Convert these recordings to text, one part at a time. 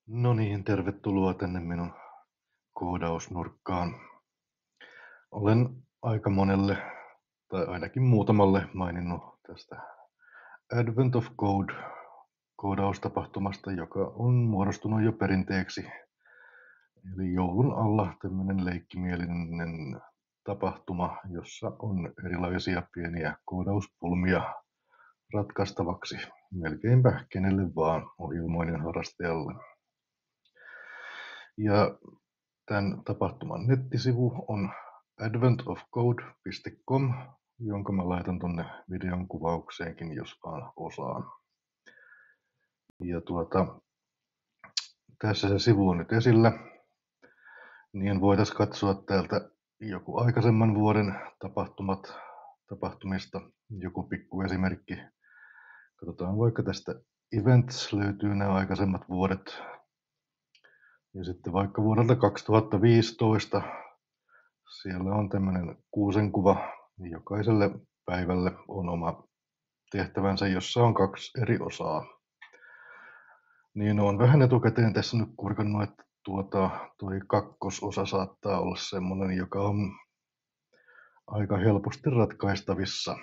No niin, tervetuloa tänne minun koodausnurkkaan. Olen aika monelle, tai ainakin muutamalle maininnut tästä Advent of Code koodaustapahtumasta, joka on muodostunut jo perinteeksi. Eli joulun alla tämmöinen leikkimielinen tapahtuma, jossa on erilaisia pieniä koodauspulmia ratkaistavaksi melkeinpä kenelle vaan ohjelmoinnin harrastajalle. Ja tämän tapahtuman nettisivu on adventofcode.com, jonka mä laitan tonne videon kuvaukseenkin, jos vaan osaan. Ja tässä se sivu on nyt esillä, niin voitaisiin katsoa täältä joku aikaisemman vuoden tapahtumista, joku pikku esimerkki. Katsotaan vaikka tästä Events löytyy nämä aikaisemmat vuodet. Ja sitten vaikka vuodelta 2015 siellä on tämmöinen kuusenkuva. Jokaiselle päivälle on oma tehtävänsä, jossa on 2 eri osaa. Niin olen vähän etukäteen tässä nyt kurkannut, että toi kakkososa saattaa olla semmoinen, joka on aika helposti ratkaistavissa.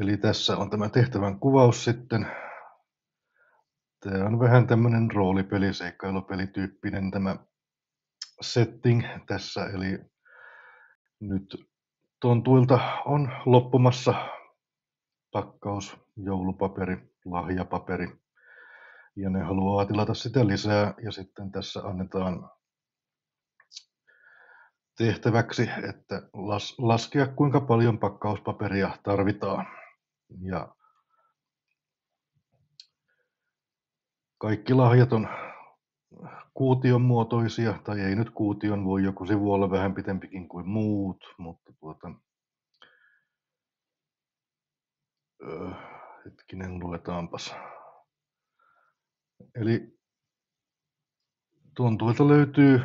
Eli tässä on tämä tehtävän kuvaus sitten. Tämä on vähän tämmöinen roolipeli, seikkailupelityyppinen tämä setting tässä, eli nyt tontuilta on loppumassa pakkaus, joulupaperi, lahjapaperi, ja ne haluaa tilata sitä lisää, ja sitten tässä annetaan tehtäväksi, että laskea kuinka paljon pakkauspaperia tarvitaan. Ja kaikki lahjat on kuution muotoisia, tai ei nyt kuution, voi joku sivu olla vähän pitempikin kuin muut, mutta hetkinen, luetaanpas. Eli tuolta löytyy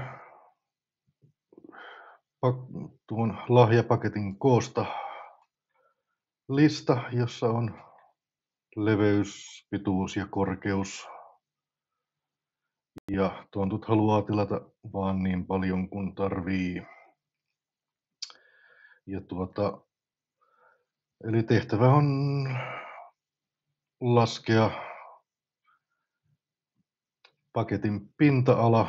tuon lahjapaketin koosta lista, jossa on leveys, pituus ja korkeus. Ja tontut haluaa tilata vaan niin paljon kuin tarvii. Ja eli tehtävä on laskea paketin pinta-ala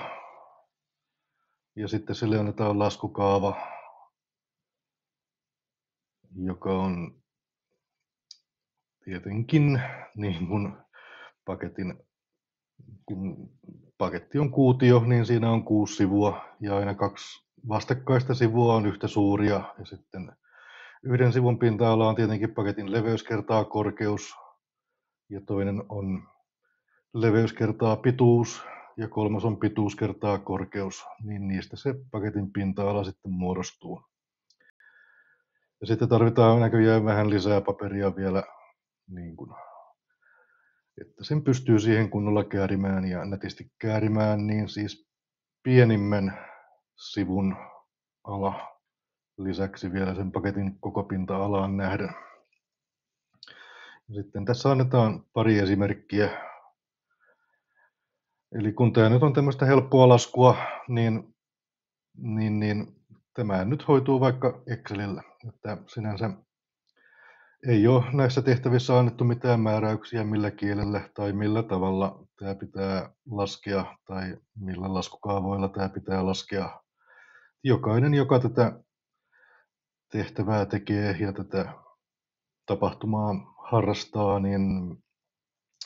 ja sitten sille annetaan laskukaava, joka on tietenkin niin kuin kun paketti on kuutio, niin siinä on 6 sivua ja aina 2 vastakkaista sivua on yhtä suuria, ja sitten yhden sivun pinta-ala on tietenkin paketin leveys kertaa korkeus, ja toinen on leveys kertaa pituus, ja kolmas on pituus kertaa korkeus, niin niistä se paketin pinta-ala sitten muodostuu. Ja sitten tarvitaan näköjään vähän lisää paperia vielä, niin kuin, että sen pystyy siihen kunnolla käärimään ja nätisti käärimään, niin siis pienimmän sivun ala lisäksi vielä sen paketin koko pinta-alaan nähden. Sitten tässä annetaan pari esimerkkiä. Eli kun tämä nyt on tämmöistä helppoa laskua, niin tämä nyt hoituu vaikka Excelillä. Että sinänsä ei ole näissä tehtävissä annettu mitään määräyksiä, millä kielellä tai millä tavalla tämä pitää laskea tai millä laskukaavoilla tämä pitää laskea. Jokainen, joka tätä tehtävää tekee ja tätä tapahtumaa harrastaa, niin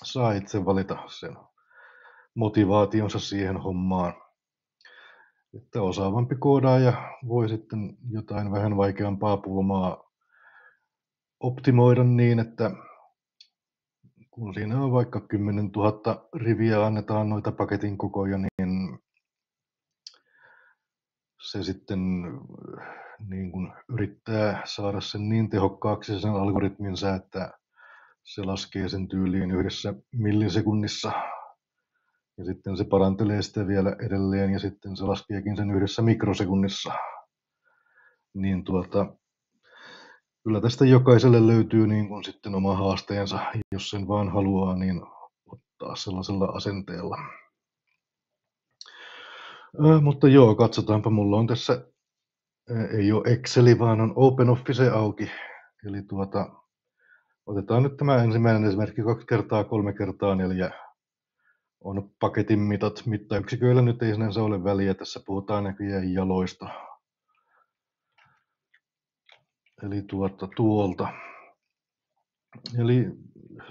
saa itse valita sen motivaationsa siihen hommaan. Että osaavampi koodaaja voi sitten jotain vähän vaikeampaa pulmaa optimoida niin, että kun siinä on vaikka 10 000 riviä, annetaan noita paketin kokoja, niin se sitten niin kuin yrittää saada sen niin tehokkaaksi sen algoritminsa, että se laskee sen tyyliin 1 millisekunnissa. Ja sitten se parantelee sitä vielä edelleen ja sitten se laskeekin sen 1 mikrosekunnissa. Niin kyllä tästä jokaiselle löytyy niin kuin sitten oma haasteensa, jos sen vaan haluaa niin ottaa. ottaa sellaisella asenteella. Mutta joo, katsotaanpa. Mulla on tässä, ei ole Exceli, vaan on OpenOffice auki. Eli otetaan nyt tämä ensimmäinen esimerkki 2x3x4 on paketin mitat. Mittayksiköillä nyt ei sinänsä ole väliä. Tässä puhutaan näköjään jaloista. Eli tuolta. Eli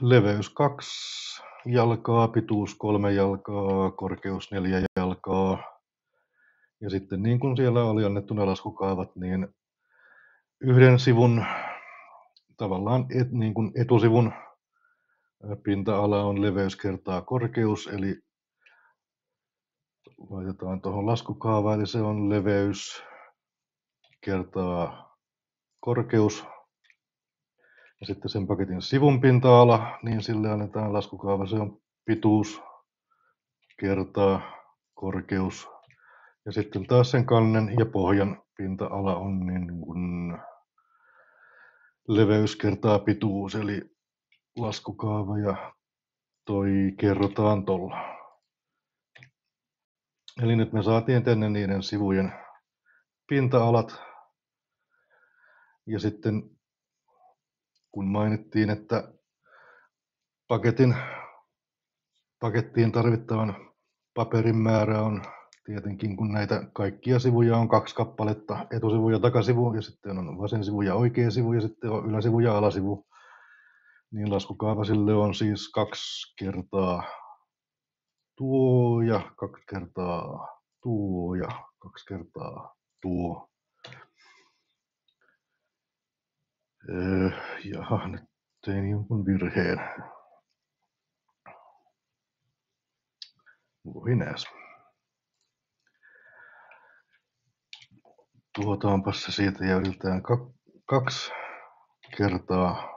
leveys 2 jalkaa, pituus 3 jalkaa, korkeus 4 jalkaa. Ja sitten niin kuin siellä oli annettuna laskukaavat, niin yhden sivun tavallaan niin kuin etusivun pinta-ala on leveys kertaa korkeus, eli laitetaan tuohon laskukaavaan, eli se on leveys kertaa korkeus. Ja sitten sen paketin sivun pinta-ala, niin sille annetaan laskukaava, se on pituus kertaa korkeus. Ja sitten taas sen kannen ja pohjan pinta-ala on niin kuin leveys kertaa pituus, eli laskukaava ja toi kerrotaan tuolla. Eli nyt me saatiin tänne niiden sivujen pinta-alat. Ja sitten kun mainittiin, että pakettiin tarvittavan paperin määrä on tietenkin, kun näitä kaikkia sivuja on 2 kappaletta, etusivu ja takasivu, ja sitten on vasen sivu ja oikea sivu, ja sitten on yläsivu ja alasivu, niin laskukaava sille on siis 2 kertaa tuo ja 2 kertaa tuo ja 2 kertaa tuo. Jaha, nyt tein jonkun virheen. Voinäs. Tuotaanpas se siitä ja yritetään 2 kertaa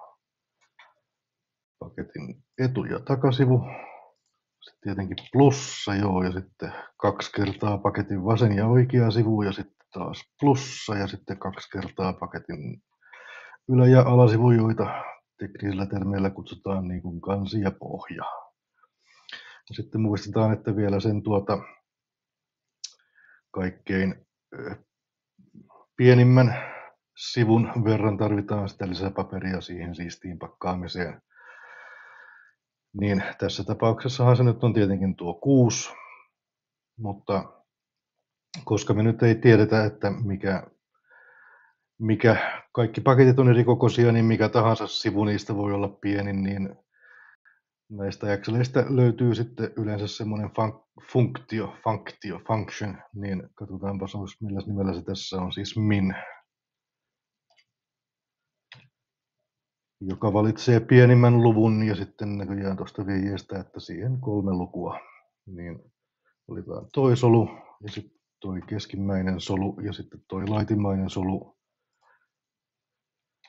paketin etu- ja takasivu. Sitten tietenkin plussa, joo, ja sitten 2 kertaa paketin vasen ja oikea sivu, ja sitten taas plussa, ja sitten 2 kertaa paketin ylä- ja alasivu, joita teknisillä termeillä kutsutaan niin kuin kansi ja pohja. Ja sitten muistetaan, että vielä sen kaikkein pienimmän sivun verran tarvitaan sitä lisäpaperia siihen siistiin pakkaamiseen. Niin tässä tapauksessahan se nyt on tietenkin tuo 6, mutta koska me nyt ei tiedetä, että mikä kaikki paketit on eri kokoisia, niin mikä tahansa sivu niistä voi olla pieni, niin näistä Excelistä löytyy sitten yleensä semmoinen function, niin katsotaanpa millä nimellä se tässä on, siis min, joka valitsee pienimmän luvun ja sitten näköjään tuosta viejestä, että siihen 3 lukua, niin valitaan toi solu ja sitten toi keskimmäinen solu ja sitten toi laitimmainen solu,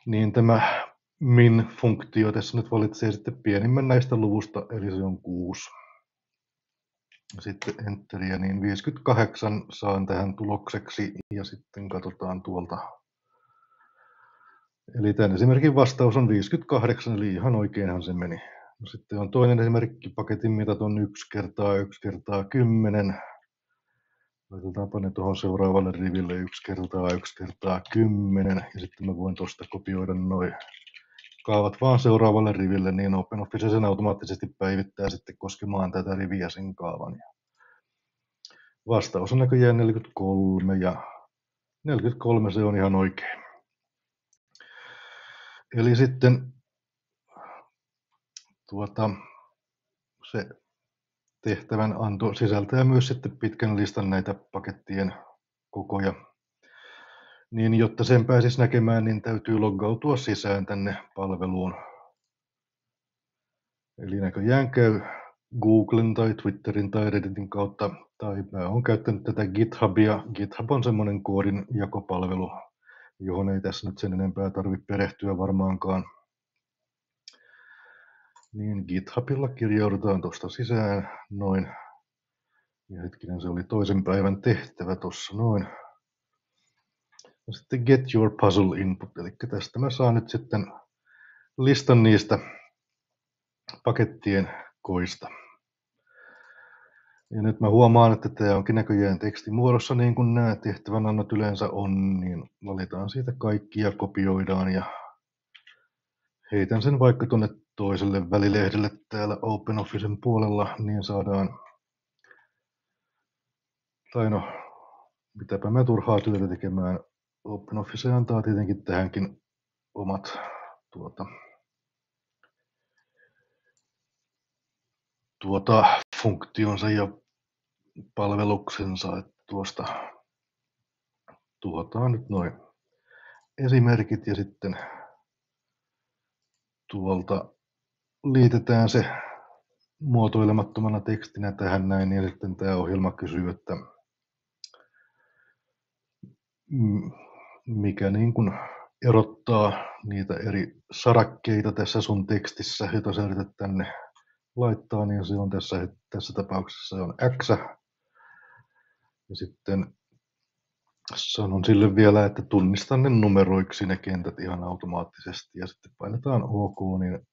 niin tämä min-funktio tässä nyt valitsee sitten pienimmän näistä luvusta, eli se on 6. Sitten enteriä, niin 58 saan tähän tulokseksi ja sitten katsotaan tuolta. Eli tämän esimerkin vastaus on 58, eli ihan oikeinhan se meni. Sitten on toinen esimerkki, paketin mitat on 1 kertaa 1 kertaa 10. Laitetaanpa ne tuohon seuraavalle riville 1 kertaa 1 kertaa 10. Ja sitten mä voin tuosta kopioida noin kaavat vaan seuraavalle riville, niin OpenOffice sen automaattisesti päivittää sitten koskemaan tätä riviä sen kaavan. Vastaus on näköjään 43 ja 43 se on ihan oikein. Eli sitten se tehtävän anto sisältää myös sitten pitkän listan näitä pakettien kokoja. Niin jotta sen pääsisi näkemään, niin täytyy loggautua sisään tänne palveluun. Eli näköjään käy Googlen tai Twitterin tai Redditin kautta, tai mä oon käyttänyt tätä GitHubia. GitHub on semmoinen koodin jakopalvelu, johon ei tässä nyt sen enempää tarvitse perehtyä varmaankaan. Niin GitHubilla kirjaudutaan tuosta sisään, noin. Ja hetkinen, se oli toisen päivän tehtävä tuossa, noin. Ja sitten get your puzzle input, eli tästä mä saan nyt sitten listan niistä pakettien koista. Ja nyt mä huomaan, että tämä onkin näköjään tekstimuodossa niin kuin nämä tehtävänannot yleensä on, niin valitaan siitä kaikki ja kopioidaan ja heitän sen vaikka tuonne toiselle välilehdelle täällä OpenOfficen puolella, niin saadaan, tai no, mitäpä mä turhaa työtä tekemään. OpenOffice antaa tietenkin tähänkin omat funktionsa ja palveluksensa, että tuotaan nyt noin esimerkit ja sitten tuolta liitetään se muotoilemattomana tekstinä tähän näin, ja sitten tämä ohjelma kysyy, että mikä niin kuin erottaa niitä eri sarakkeita tässä sun tekstissä, jota sä yrität tänne laittaa, niin se on tässä tapauksessa se on X. Ja sitten sanon sille vielä, että tunnista ne numeroiksi ne kentät ihan automaattisesti, ja sitten painetaan OK, niin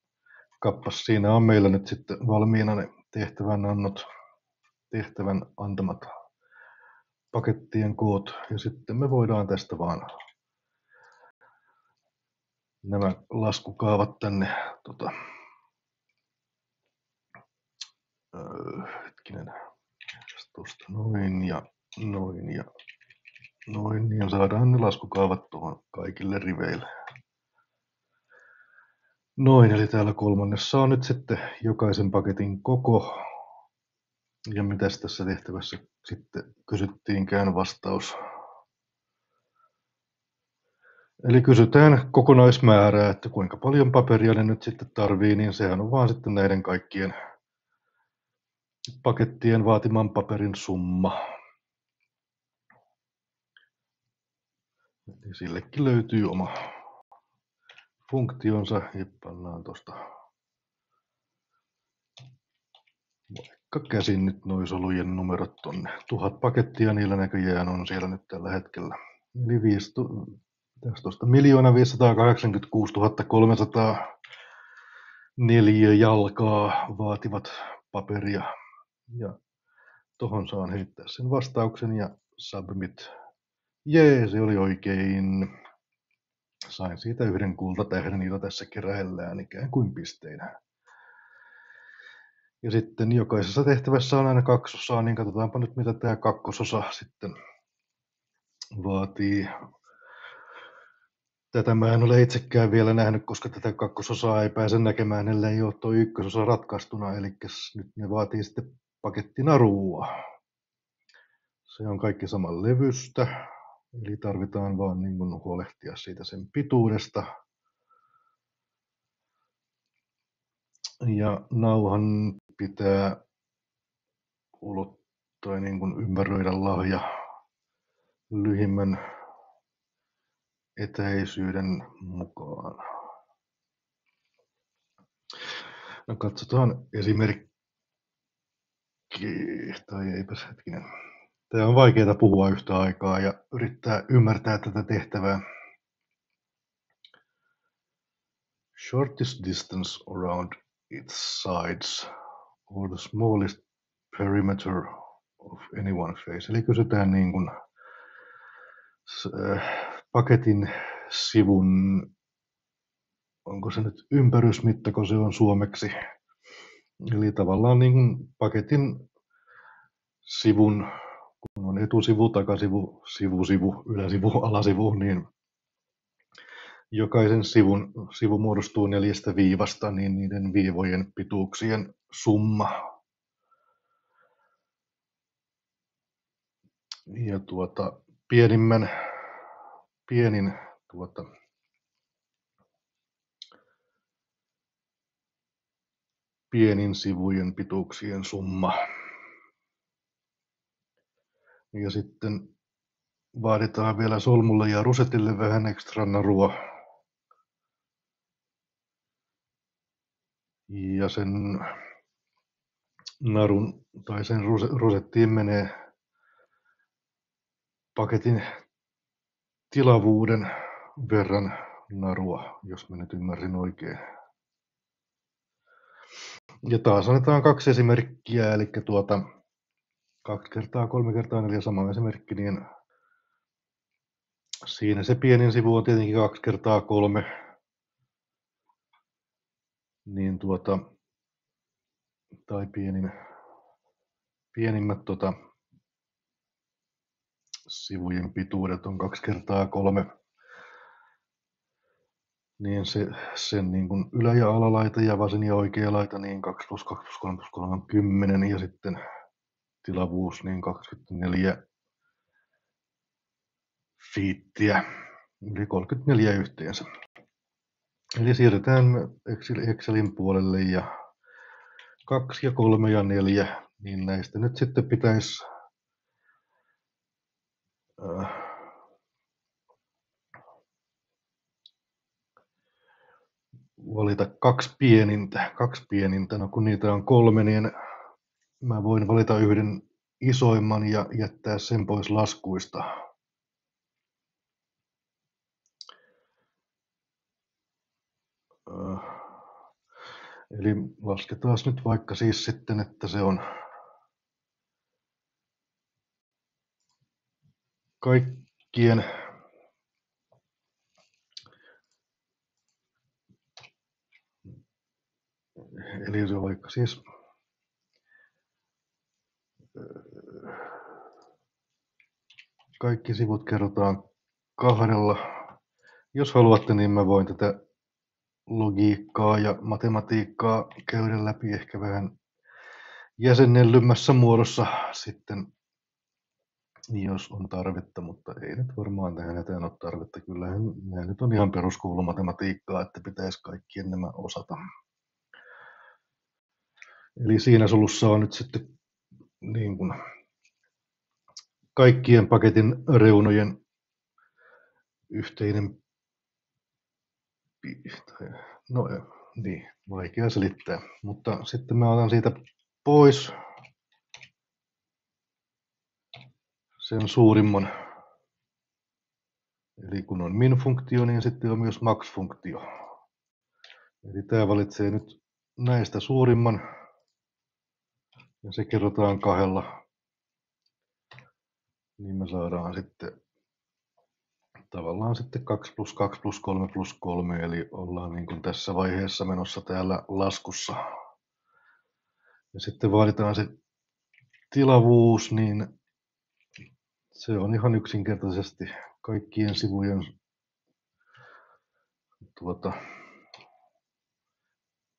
kappas siinä on meillä nyt sitten valmiina ne tehtävän antamat pakettien koot, ja sitten me voidaan tästä vaan nämä laskukaavat tänne hetkinen, tuosta noin ja noin ja noin, niin saadaan ne laskukaavat tuohon kaikille riveille. Noin, eli täällä kolmannessa on nyt sitten jokaisen paketin koko. Ja mitäs tässä tehtävässä sitten kysyttiinkään vastaus. Eli kysytään kokonaismäärää, että kuinka paljon paperia ne nyt sitten tarvii, niin sehän on vaan sitten näiden kaikkien pakettien vaatiman paperin summa. Eli sillekin löytyy oma funktionsa ja pannaan tuosta vaikka käsin nyt noi solujen numerot tonne. 1000 pakettia niillä näköjään on siellä nyt tällä hetkellä. Eli 586 304 jalkaa vaativat paperia. Ja tohon saan heittää sen vastauksen ja submit. Jee, se oli oikein. Sain siitä yhden kultatähden, jota tässä keräillään ikään kuin pisteinä. Ja sitten jokaisessa tehtävässä on aina 2 osaa, niin katsotaanpa nyt mitä tämä 2. osa sitten vaatii. Tätä mä en ole itsekään vielä nähnyt, koska tätä 2. osaa ei pääse näkemään, ellei ole tuo 1. osa ratkaistuna. Eli nyt ne vaatii sitten pakettinarua. Se on kaikki saman levystä, eli tarvitaan vaan niin kuin huolehtia siitä sen pituudesta. Ja nauhan pitää ulottaa niin kuin ympäröidä lahja lyhimmän etäisyyden mukaan. No katsotaan esimerkki, tai eipäs hetkinen. Tämä on vaikeaa puhua yhtä aikaa ja yrittää ymmärtää tätä tehtävää. Shortest distance around its sides or the smallest perimeter of any one face. Eli kysytään niin kuin paketin sivun, onko se nyt ympärysmittako se on suomeksi. Eli tavallaan niin kuin paketin sivun, kun on etusivu, takasivu, sivusivu, yläsivu, alasivu, niin jokaisen sivu muodostuu 4 viivasta, niin niiden viivojen pituuksien summa. Ja pienin sivujen pituuksien summa. Ja sitten vaaditaan vielä solmulle ja rusetille vähän ekstra narua. Ja sen narun tai sen rusettiin menee paketin tilavuuden verran narua, jos mä nyt ymmärsin oikein. Ja taas annetaan 2 esimerkkiä, eli 2 kertaa 3 kertaa 4 sama esimerkki, niin siinä se pienin sivu on tietenkin 2 kertaa 3, niin tai pienimmät sivujen pituudet on 2 kertaa 3, niin sen niin kuin ylä- ja alalaita ja vasen ja oikea laita niin 2 plus 2 plus 3 plus 3 on 10 ja sitten tilavuus niin 24 fiittiä, eli 34 yhteensä. Eli siirretään Excelin puolelle ja 2 ja 3 ja 4, niin näistä nyt sitten pitäisi valita kaksi pienintä. No kun niitä on 3, niin mä voin valita yhden isoimman ja jättää sen pois laskuista. Eli lasketaan nyt vaikka siis sitten, että se on kaikkien eli se on vaikka siis kaikki sivut kerrotaan 2. Jos haluatte, niin mä voin tätä logiikkaa ja matematiikkaa käydä läpi ehkä vähän jäsennellymmässä muodossa sitten, jos on tarvetta, mutta ei nyt varmaan tähän eteen ole tarvetta. Kyllähän nämä nyt on ihan peruskoulumatematiikkaa, että pitäisi kaikkien nämä osata. Eli siinä sulussa on nyt sitten niin kuin kaikkien paketin reunojen yhteinen, no niin, vaikea selittää, mutta sitten mä otan siitä pois sen suurimman. Eli kun on min-funktio, niin sitten on myös max-funktio. Eli tämä valitsee nyt näistä suurimman, ja se kerrotaan 2. Niin me saadaan sitten tavallaan sitten 2 plus 2 plus 3 plus 3, eli ollaan niin kuin tässä vaiheessa menossa täällä laskussa. Ja sitten vaaditaan se tilavuus, niin se on ihan yksinkertaisesti kaikkien sivujen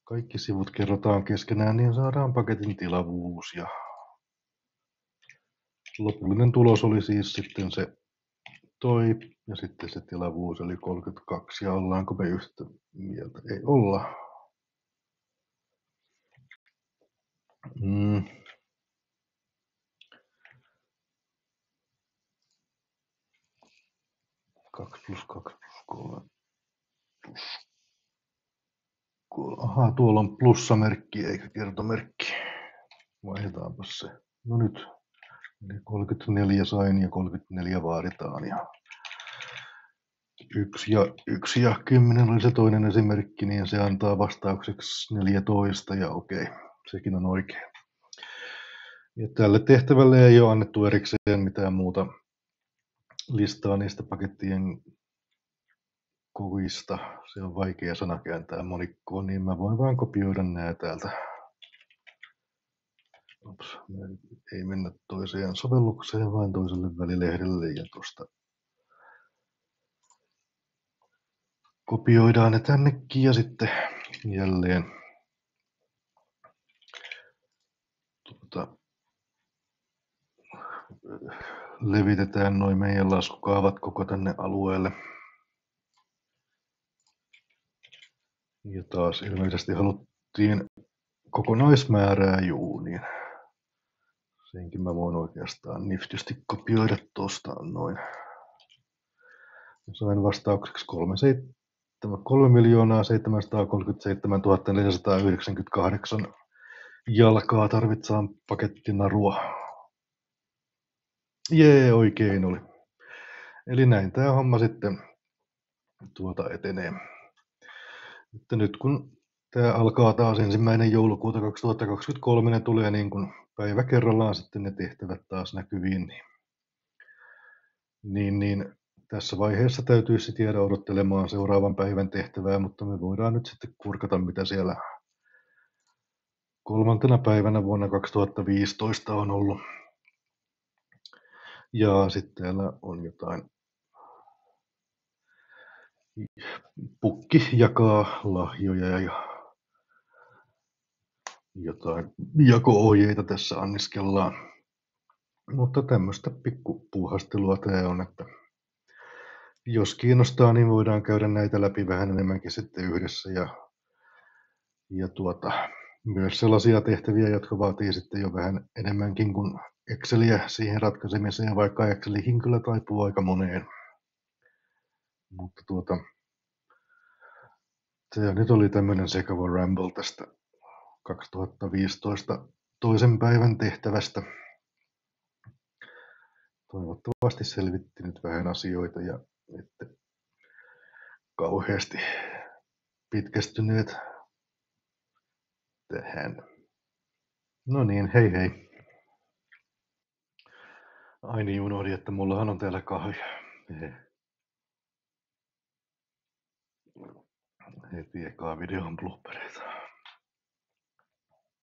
kaikki sivut kerrotaan keskenään, niin saadaan paketin tilavuus. Ja lopullinen tulos oli siis sitten se toi ja sitten se tilavuus eli 32. Ja ollaanko me yhtä mieltä? Ei olla. 2 plus 2 plus 3 plus 3. Ahaa, tuolla on plussamerkki eikä kertomerkki. Vaihdetaanpa se. No nyt. Eli 34 sain ja 34 vaaditaan. Ja 1 ja 10 oli se toinen esimerkki, niin se antaa vastaukseksi 14 ja okei, sekin on oikein. Ja tälle tehtävälle ei ole annettu erikseen mitään muuta listaa niistä pakettien kovista. Se on vaikea sana kääntää monikkoon, niin mä voin vaan kopioida nää täältä. Ops, ei mennä toiseen sovellukseen, vaan toiselle välilehdelle ja tuosta kopioidaan ne tännekin ja sitten jälleen levitetään noin meidän laskukaavat koko tänne alueelle. Ja taas ilmeisesti haluttiin kokonaismäärää niin senkin mä voin oikeastaan niftysti kopioida tuosta noin. Sain vastaukseksi 3 737 498 jalkaa tarvitsaan pakettinarua. Jee, oikein oli. Eli näin tämä homma sitten etenee. Että nyt kun tämä alkaa taas 1. joulukuuta 2023, ne tulee niin kuin päivä kerrallaan sitten ne tehtävät taas näkyviin, niin tässä vaiheessa täytyisi jäädä odottelemaan seuraavan päivän tehtävää, mutta me voidaan nyt sitten kurkata, mitä siellä 3. päivänä vuonna 2015 on ollut. Ja sitten täällä on jotain. Pukki jakaa lahjoja ja jotain jako-ohjeita tässä anniskellaan. Mutta tämmöistä pikkupuuhastelua tää on, että jos kiinnostaa, niin voidaan käydä näitä läpi vähän enemmänkin sitten yhdessä. Ja myös sellaisia tehtäviä, jotka vaatii sitten jo vähän enemmänkin kuin Exceliä siihen ratkaisemiseen, vaikka Excelihin kyllä taipuu aika moneen. Mutta se nyt oli tämmöinen sekava ramble tästä 2015 toisen päivän tehtävästä. Toivottavasti selvitti nyt vähän asioita ja ette kauheasti pitkästyneet tähän. No niin, hei hei. Ai niin, unohdin, että mullahan on täällä kahvia. Heti ekaa videon bloopereita.